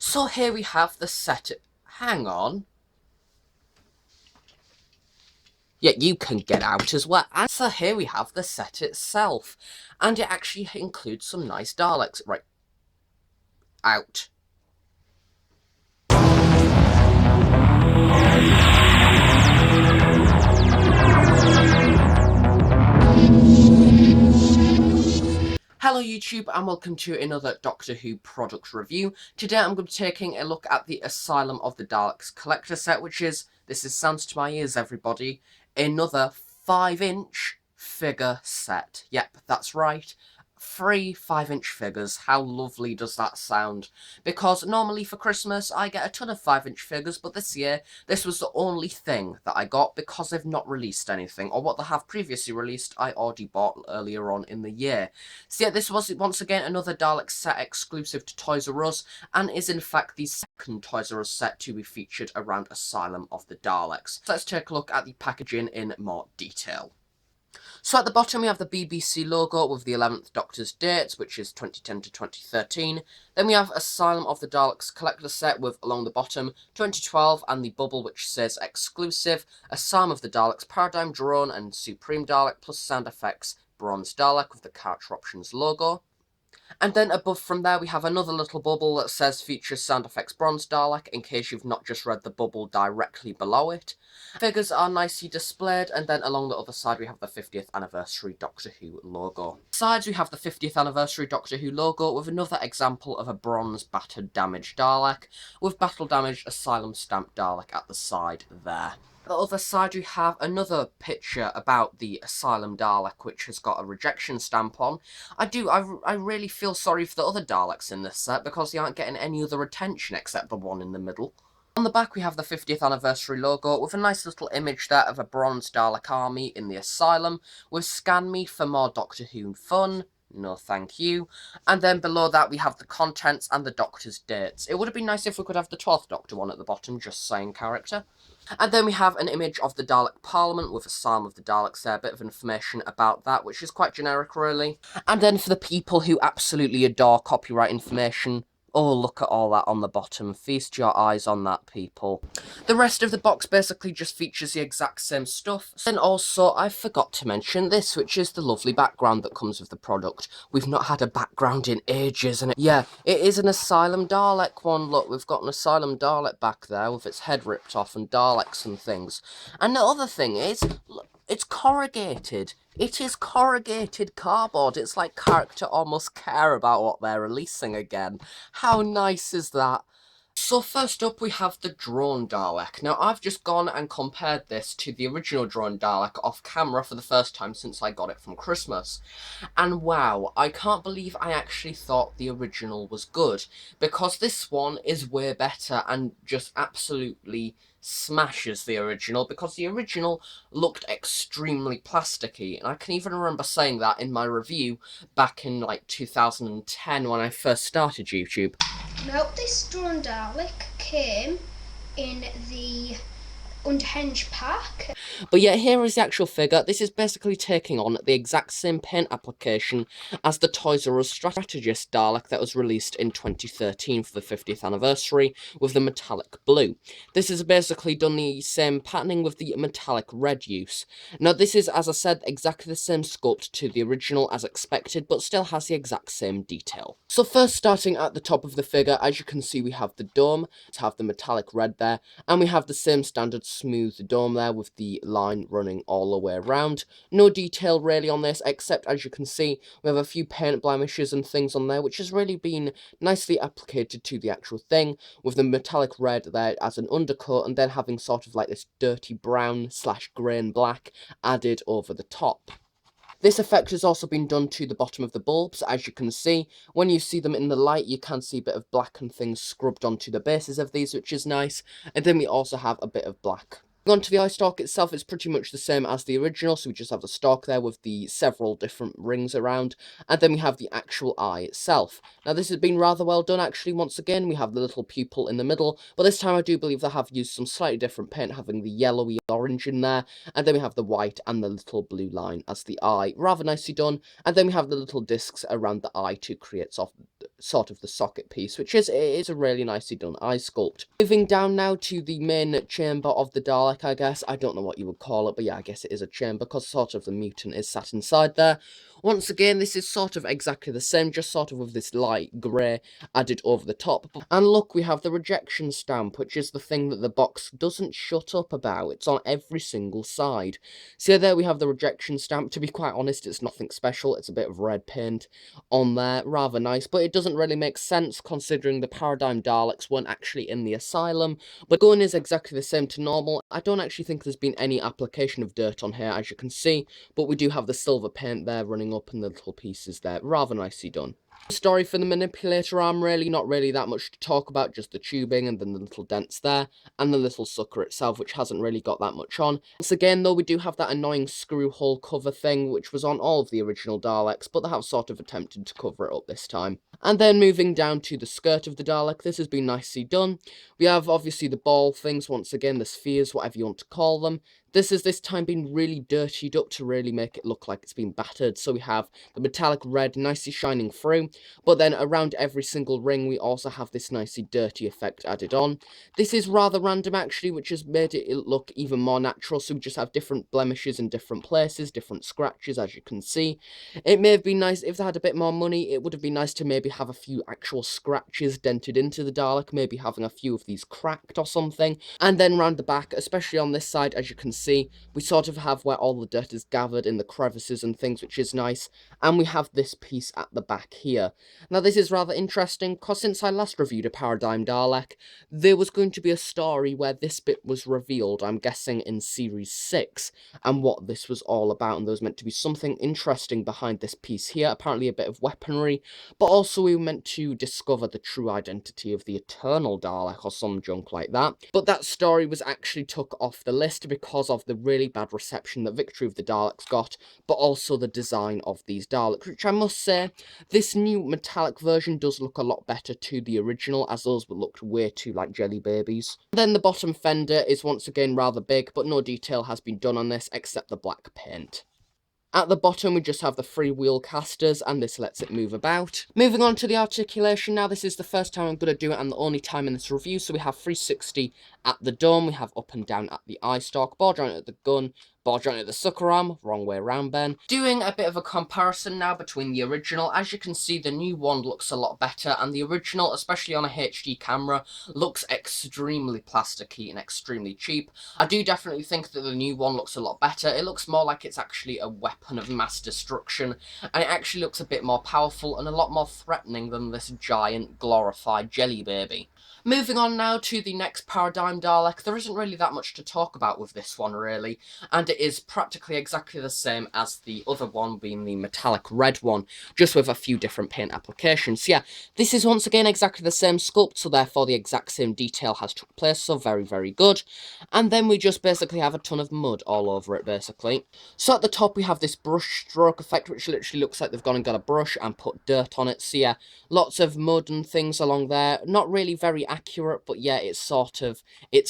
So here we have the set. Hang on. Yeah, you can get out as well. And so here we have the set itself. And it actually includes some nice Daleks. Right. Out. Hello YouTube and welcome to another Doctor Who product review. Today I'm going to be taking a look at the Asylum of the Daleks collector set, which is, this is sounds to my ears everybody, another 5-inch figure set. Yep, that's right. 3 5-inch figures. How lovely does that sound? Because normally for Christmas I get a ton of 5-inch figures, but this year this was the only thing that I got because they've not released anything, or what they have previously released I already bought earlier on in the year. So yeah, this was once again another Daleks set exclusive to Toys R Us, and is in fact the second Toys R Us set to be featured around Asylum of the Daleks. So let's take a look at the packaging in more detail. So at the bottom we have the BBC logo with the 11th Doctor's dates, which is 2010 to 2013. Then we have Asylum of the Daleks collector set with, along the bottom, 2012 and the bubble which says exclusive, Asylum of the Daleks Paradigm Drone and Supreme Dalek plus sound effects Bronze Dalek with the character options logo. And then above from there we have another little bubble that says features sound effects Bronze Dalek, in case you've not just read the bubble directly below it. Figures are nicely displayed, and then along the other side we have the 50th anniversary Doctor Who logo. Sides we have the 50th anniversary Doctor Who logo with another example of a bronze battered damaged Dalek, with battle damaged Asylum stamped Dalek at the side there. The other side we have another picture about the Asylum Dalek, which has got a rejection stamp on. I really feel sorry for the other Daleks in this set, because they aren't getting any other attention except the one in the middle. On the back we have the 50th anniversary logo with a nice little image there of a bronze Dalek army in the Asylum, with Scan Me for more Doctor Who fun. No thank you. And then below that we have the contents and the Doctor's dates. It would have been nice if we could have the 12th Doctor one at the bottom, just saying character. And then we have an image of the Dalek Parliament with a psalm of the Daleks there, a bit of information about that, which is quite generic really. And then for the people who absolutely adore copyright information, oh, look at all that on the bottom. Feast your eyes on that, people. The rest of the box basically just features the exact same stuff. And also, I forgot to mention this, which is the lovely background that comes with the product. We've not had a background in ages, and yeah, it is an Asylum Dalek one. Look, we've got an Asylum Dalek back there with its head ripped off and Daleks and things. And the other thing is, look, it's corrugated. It is corrugated cardboard. It's like character almost care about what they're releasing again. How nice is that? So first up we have the Drone Dalek. Now I've just gone and compared this to the original Drone Dalek off camera for the first time since I got it from Christmas. And wow, I can't believe I actually thought the original was good, because this one is way better and just absolutely smashes the original, because the original looked extremely plasticky, and I can even remember saying that in my review back in like 2010 when I first started YouTube. Now, this Drone Dalek came in the unhinged pack. But yeah, here is the actual figure. This is basically taking on the exact same paint application as the Toys R Us Strategist Dalek that was released in 2013 for the 50th anniversary with the metallic blue. This has basically done the same patterning with the metallic red use. Now this is, as I said, exactly the same sculpt to the original as expected, but still has the exact same detail. So first, starting at the top of the figure, as you can see we have the dome, to have the metallic red there, and we have the same standard smooth dome there with the line running all the way around. No detail really on this, except as you can see we have a few paint blemishes and things on there, which has really been nicely applicated to the actual thing, with the metallic red there as an undercoat, and then having sort of like this dirty brown / grey and black added over the top. This effect has also been done to the bottom of the bulbs, as you can see. When you see them in the light, you can see a bit of black and things scrubbed onto the bases of these, which is nice. And then we also have a bit of black. On to the eye stalk itself, it's pretty much the same as the original, so we just have the stalk there with the several different rings around, and then we have the actual eye itself. Now this has been rather well done actually. Once again we have the little pupil in the middle, but this time I do believe they have used some slightly different paint, having the yellowy orange in there, and then we have the white and the little blue line as the eye. Rather nicely done, and then we have the little discs around the eye to create sort of the socket piece, which is a really nicely done eye sculpt. Moving down now to the main chamber of the Dalek, I guess. I don't know what you would call it, but yeah, I guess it is a chamber, because sort of the mutant is sat inside there. Once again, this is sort of exactly the same, just sort of with this light grey added over the top. And look, we have the rejection stamp, which is the thing that the box doesn't shut up about. It's on every single side. So there we have the rejection stamp. To be quite honest, it's nothing special. It's a bit of red paint on there, rather nice, but it doesn't really make sense considering the Paradigm Daleks weren't actually in the Asylum. But going is exactly the same to normal. I don't actually think there's been any application of dirt on here, as you can see, but we do have the silver paint there running up and the little pieces there. Rather nicely done. Story for the manipulator arm, really not really that much to talk about, just the tubing and then the little dents there, and the little sucker itself, which hasn't really got that much on. Once again, though, we do have that annoying screw hole cover thing, which was on all of the original Daleks, but they have sort of attempted to cover it up this time. And then moving down to the skirt of the Dalek, this has been nicely done. We have obviously the ball things, once again, the spheres, whatever you want to call them. This has this time been really dirtied up to really make it look like it's been battered. So we have the metallic red nicely shining through, but then around every single ring we also have this nicely dirty effect added on. This is rather random actually, which has made it look even more natural. So we just have different blemishes in different places, different scratches, as you can see. It may have been nice if they had a bit more money. It would have been nice to maybe have a few actual scratches dented into the Dalek, maybe having a few of these cracked or something. And then round the back, especially on this side, as you can see, we sort of have where all the dirt is gathered in the crevices and things, which is nice. And we have this piece at the back here. Now this is rather interesting, because since I last reviewed a Paradigm Dalek, there was going to be a story where this bit was revealed, I'm guessing in Series 6, and what this was all about, and there was meant to be something interesting behind this piece here, apparently a bit of weaponry, but also we were meant to discover the true identity of the Eternal Dalek, or some junk like that. But that story was actually took off the list because of the really bad reception that Victory of the Daleks got, but also the design of these Daleks, which I must say, this new metallic version does look a lot better to the original, as those looked way too like jelly babies. Then the bottom fender is once again rather big, but no detail has been done on this except the black paint. At the bottom, we just have the free-wheel casters, and this lets it move about. Moving on to the articulation now, this is the first time I'm going to do it and the only time in this review. So we have 360 at the dome, we have up and down at the eye stalk, ball joint at the gun, ball joint at the sucker arm, wrong way around, Ben. Doing a bit of a comparison now between the original, as you can see, the new one looks a lot better, and the original, especially on a HD camera, looks extremely plasticky and extremely cheap. I do definitely think that the new one looks a lot better. It looks more like it's actually a weapon of mass destruction, and it actually looks a bit more powerful and a lot more threatening than this giant glorified jelly baby. Moving on now to the next Paradigm Dalek, there isn't really that much to talk about with this one really, and it is practically exactly the same as the other one, being the metallic red one, just with a few different paint applications. So yeah, this is once again exactly the same sculpt, so therefore the exact same detail has took place, so very, very good. And then we just basically have a ton of mud all over it, basically. So at the top we have this brush stroke effect, which literally looks like they've gone and got a brush and put dirt on it. So yeah, lots of mud and things along there. Not really very accurate, but yeah, it's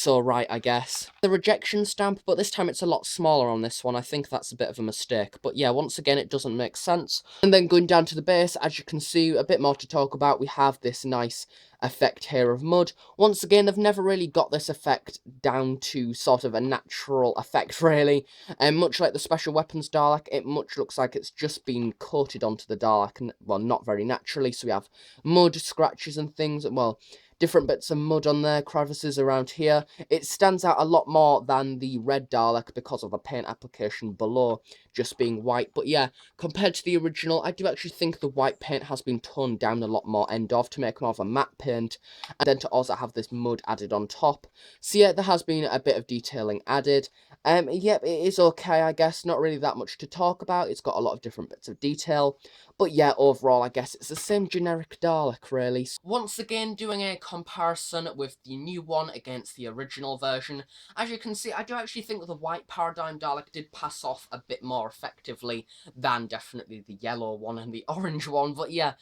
alright, I guess. The rejection stamp, but this time it's a lot smaller on this one. I think that's a bit of a mistake, but yeah, once again, it doesn't make sense. And then going down to the base, as you can see, a bit more to talk about, we have this nice effect here of mud. Once again, they've never really got this effect down to sort of a natural effect, really. And much like the Special Weapons Dalek, it much looks like it's just been coated onto the Dalek, and, well, not very naturally. So we have mud, scratches and things, well, different bits of mud on there, crevices around here. It stands out a lot more than the red Dalek because of the paint application below just being white. But yeah, compared to the original, I do actually think the white paint has been toned down a lot more end off to make more of a matte paint, and then to also have this mud added on top. So yeah, there has been a bit of detailing added. Yep, it is okay, I guess. Not really that much to talk about. It's got a lot of different bits of detail. But yeah, overall, I guess it's the same generic Dalek, really. Once again, doing a comparison with the new one against the original version. As you can see, I do actually think that the white Paradigm Dalek did pass off a bit more effectively than definitely the yellow one and the orange one. But yeah,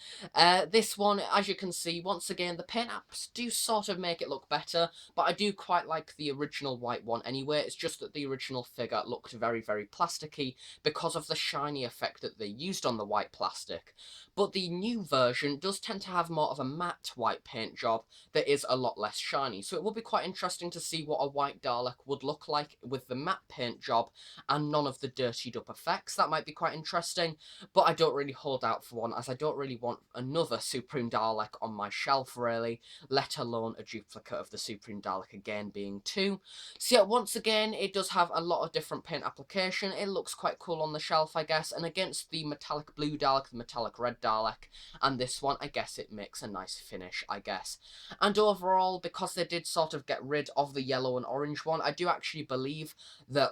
this one, as you can see, once again, the paint apps do sort of make it look better, but I do quite like the original white one anyway. It's just that the original figure looked very, very plasticky because of the shiny effect that they used on the white plastic. plastic. But the new version does tend to have more of a matte white paint job that is a lot less shiny. So it will be quite interesting to see what a white Dalek would look like with the matte paint job and none of the dirtied up effects. That might be quite interesting, but I don't really hold out for one, as I don't really want another Supreme Dalek on my shelf, really, let alone a duplicate of the Supreme Dalek again being two. So yeah, once again, it does have a lot of different paint application. It looks quite cool on the shelf, I guess, and against the metallic blue Dalek, the metallic red Dalek, and this one, I guess it makes a nice finish, I guess. And overall, because they did sort of get rid of the yellow and orange one, I do actually believe that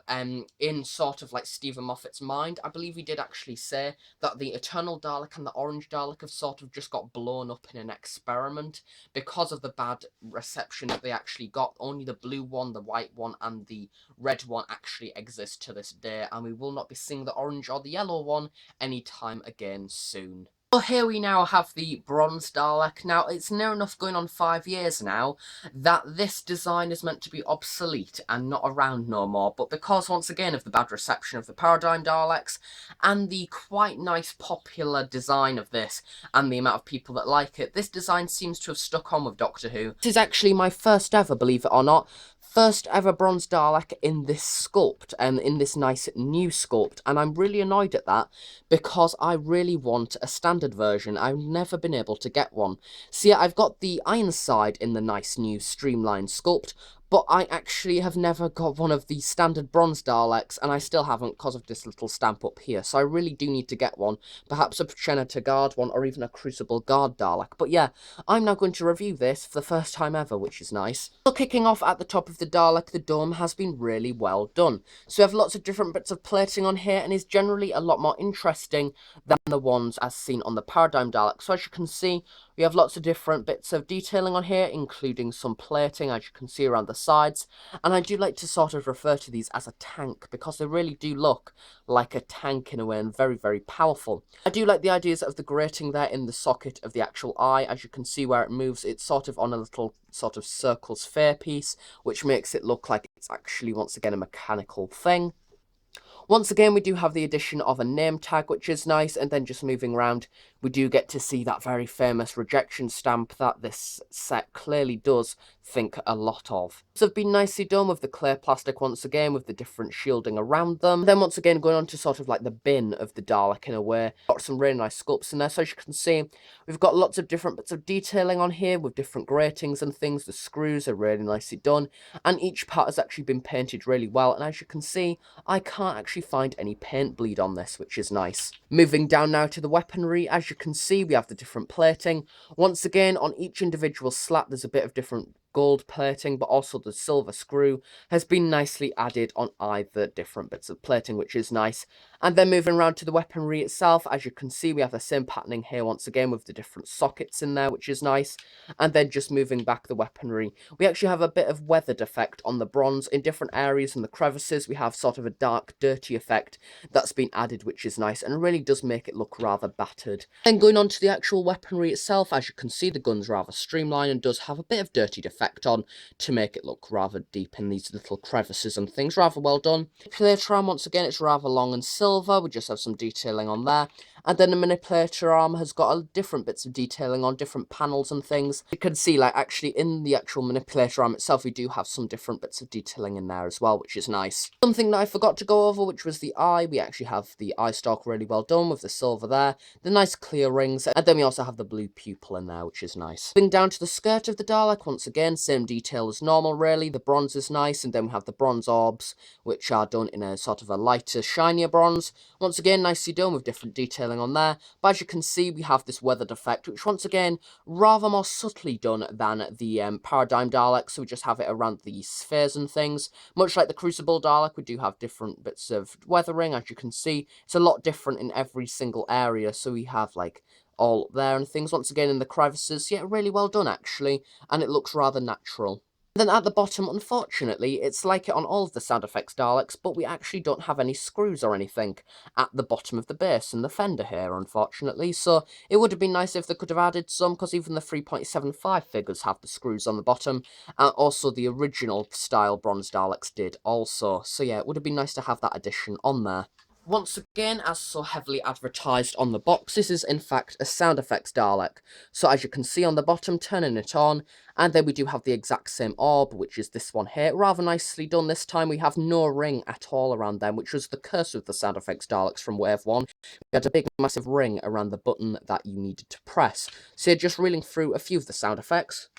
in sort of like Stephen Moffat's mind, I believe he did actually say that the Eternal Dalek and the Orange Dalek have sort of just got blown up in an experiment because of the bad reception that they actually got. Only the blue one, the white one, and the red one actually exist to this day, and we will not be seeing the orange or the yellow one anytime again soon. So here we now have the Bronze Dalek. Now, it's near enough going on 5 years now that this design is meant to be obsolete and not around no more, but because, once again, of the bad reception of the Paradigm Daleks and the quite nice popular design of this and the amount of people that like it, this design seems to have stuck on with Doctor Who. This is actually my first ever, believe it or not, first ever Bronze Dalek in this sculpt, and in this nice new sculpt, and I'm really annoyed at that because I really want a standard version. I've never been able to get one. So yeah, I've got the Ironside in the nice new streamlined sculpt, but I actually have never got one of the standard Bronze Daleks, and I still haven't because of this little stamp up here, so I really do need to get one. Perhaps a Progenitor Guard one, or even a Crucible Guard Dalek. But yeah, I'm now going to review this for the first time ever, which is nice. So kicking off at the top of the Dalek, the dome has been really well done. So we have lots of different bits of plating on here, and is generally a lot more interesting than the ones as seen on the Paradigm Dalek. So as you can see, we have lots of different bits of detailing on here, including some plating, as you can see around the sides. And I do like to sort of refer to these as a tank, because they really do look like a tank in a way, and very, very powerful. I do like the ideas of the grating there in the socket of the actual eye. As you can see where it moves, it's sort of on a little sort of circle sphere piece, which makes it look like it's actually, once again, a mechanical thing. Once again, we do have the addition of a name tag, which is nice, and then just moving around, we do get to see that very famous rejection stamp that this set clearly does think a lot of. So have been nicely done with the clear plastic once again, with the different shielding around them. Then once again, going on to sort of like the bin of the Dalek in a way. Got some really nice sculpts in there, so as you can see, we've got lots of different bits of detailing on here with different gratings and things. The screws are really nicely done, and each part has actually been painted really well, and as you can see, I can't actually find any paint bleed on this, which is nice. Moving down now to the weaponry, as you can see, we have the different plating. Once again, on each individual slat, there's a bit of different gold plating, but also the silver screw has been nicely added on either different bits of plating, which is nice. And then moving around to the weaponry itself, as you can see, we have the same patterning here once again with the different sockets in there, which is nice. And then just moving back the weaponry, we actually have a bit of weathered effect on the bronze. In different areas in the crevices, we have sort of a dark, dirty effect that's been added, which is nice, and really does make it look rather battered. Then going on to the actual weaponry itself, as you can see, the gun's rather streamlined and does have a bit of dirtied effect on to make it look rather deep in these little crevices and things. Rather well done. Manipulator arm, once again, it's rather long and silver. We just have some detailing on there. And then the manipulator arm has got different bits of detailing on different panels and things. You can see, like, actually in the actual manipulator arm itself, we do have some different bits of detailing in there as well, which is nice. Something that I forgot to go over, which was the eye. We actually have the eye stalk really well done with the silver there, the nice clear rings, and then we also have the blue pupil in there, which is nice. Moving down to the skirt of the Dalek, once again, same detail as normal, really. The bronze is nice, and then we have the bronze orbs, which are done in a sort of a lighter, shinier bronze. Once again, nicely done with different detailing on there. But as you can see, we have this weathered effect, which once again, rather more subtly done than the Paradigm Dalek, so we just have it around the spheres and things. Much like the Crucible Dalek, we do have different bits of weathering, as you can see. It's a lot different in every single area, so we have, like, all up there and things. Once again, in the crevices, yeah, really well done, actually, and it looks rather natural. Then at the bottom, unfortunately, it's like it on all of the sound effects Daleks, but we actually don't have any screws or anything at the bottom of the base and the fender here, unfortunately. So it would have been nice if they could have added some, because even the 3.75 figures have the screws on the bottom, and also the original style Bronze Daleks did also. So yeah, it would have been nice to have that addition on there. Once again, as so heavily advertised on the box, this is in fact a sound effects Dalek. So as you can see on the bottom, turning it on, and then we do have the exact same orb, which is this one here. Rather nicely done this time. We have no ring at all around them, which was the curse with the sound effects Daleks from Wave 1. We had a big massive ring around the button that you needed to press. So just reeling through a few of the sound effects.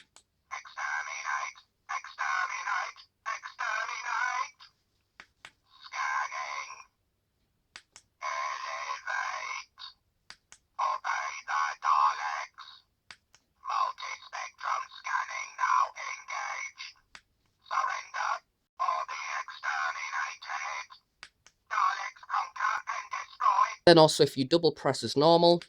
Exterminate! Exterminate! Exterminate! Scanning! Elevate! Obey the Daleks! Multi-spectrum scanning now engaged. Surrender or be exterminated. Daleks conquer and destroy. Then also if you double press as normal. Exterminate!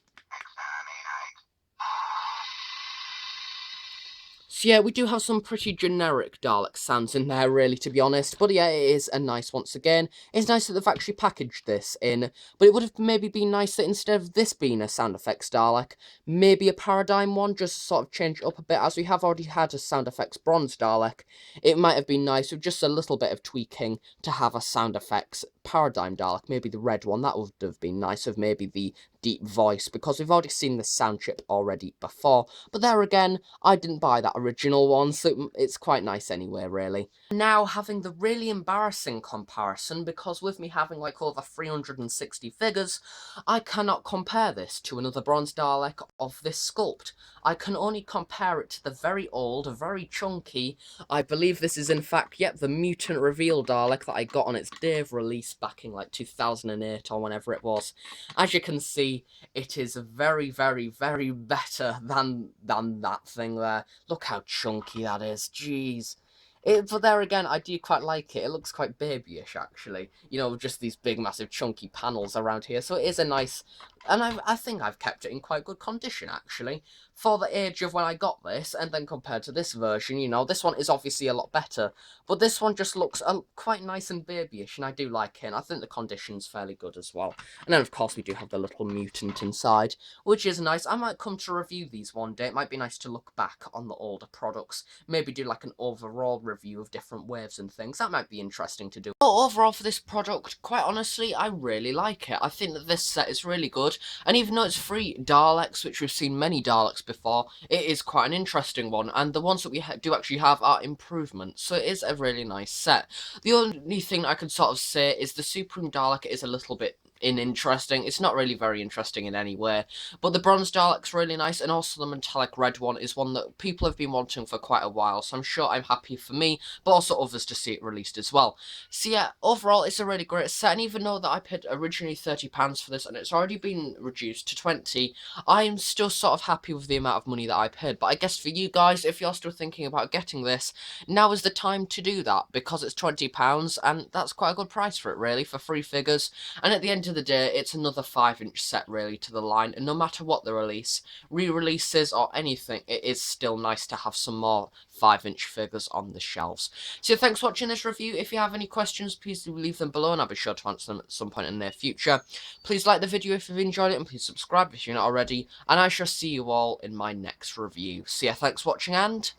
So yeah, we do have some pretty generic Dalek sounds in there, really, to be honest. But yeah, it is a nice, once again. It's nice that they've actually packaged this in. But it would have maybe been nice that instead of this being a sound effects Dalek, maybe a Paradigm one, just to sort of change it up a bit. As we have already had a sound effects Bronze Dalek, it might have been nice with just a little bit of tweaking to have a sound effects Paradigm Dalek. Maybe the red one, that would have been nice, of maybe the deep voice, because we've already seen the sound chip already before. But there again, I didn't buy that original one, so it's quite nice anyway, really. Now, having the really embarrassing comparison, because with me having like over 360 figures, I cannot compare this to another Bronze Dalek of this sculpt. I can only compare it to the very old, very chunky, I believe this is in fact, yep, the Mutant Reveal Dalek that I got on its day of release back in like 2008 or whenever it was. As you can see, it is very, very, very better than that thing there. Look how chunky that is, jeez. But there again, I do quite like it. It looks quite babyish, actually. You know, just these big, massive, chunky panels around here. So it is a nice... And I think I've kept it in quite good condition, actually. For the age of when I got this, and then compared to this version, you know, this one is obviously a lot better. But this one just looks quite nice and babyish, and I do like it. And I think the condition's fairly good as well. And then, of course, we do have the little mutant inside, which is nice. I might come to review these one day. It might be nice to look back on the older products. Maybe do, like, an overall review of different waves and things. That might be interesting to do. But overall, for this product, quite honestly, I really like it. I think that this set is really good. And even though it's free Daleks, which we've seen many Daleks before, it is quite an interesting one. And the ones that we do actually have are improvements. So it is a really nice set. The only thing I can sort of say is the Supreme Dalek is a little bit uninteresting. It's not really very interesting in any way. But the Bronze Dalek's really nice, and also the metallic red one is one that people have been wanting for quite a while. So I'm sure I'm happy for me, but also others to see it released as well. So yeah, overall it's a really great set, and even though that I paid originally £30 for this and it's already been reduced to 20, I'm still sort of happy with the amount of money that I paid. But I guess for you guys, if you're still thinking about getting this, now is the time to do that, because it's £20 and that's quite a good price for it, really, for 3 figures. And at the end of the day, it's another 5-inch set really to the line, and no matter what the release, re-releases or anything, it is still nice to have some more 5-inch figures on the shelves. So thanks for watching this review. If you have any questions, please do leave them below and I'll be sure to answer them at some point in the near future. Please like the video if you've enjoyed it, and please subscribe if you're not already, and I shall see you all in my next review. So yeah, thanks for watching and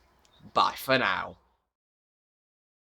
bye for now.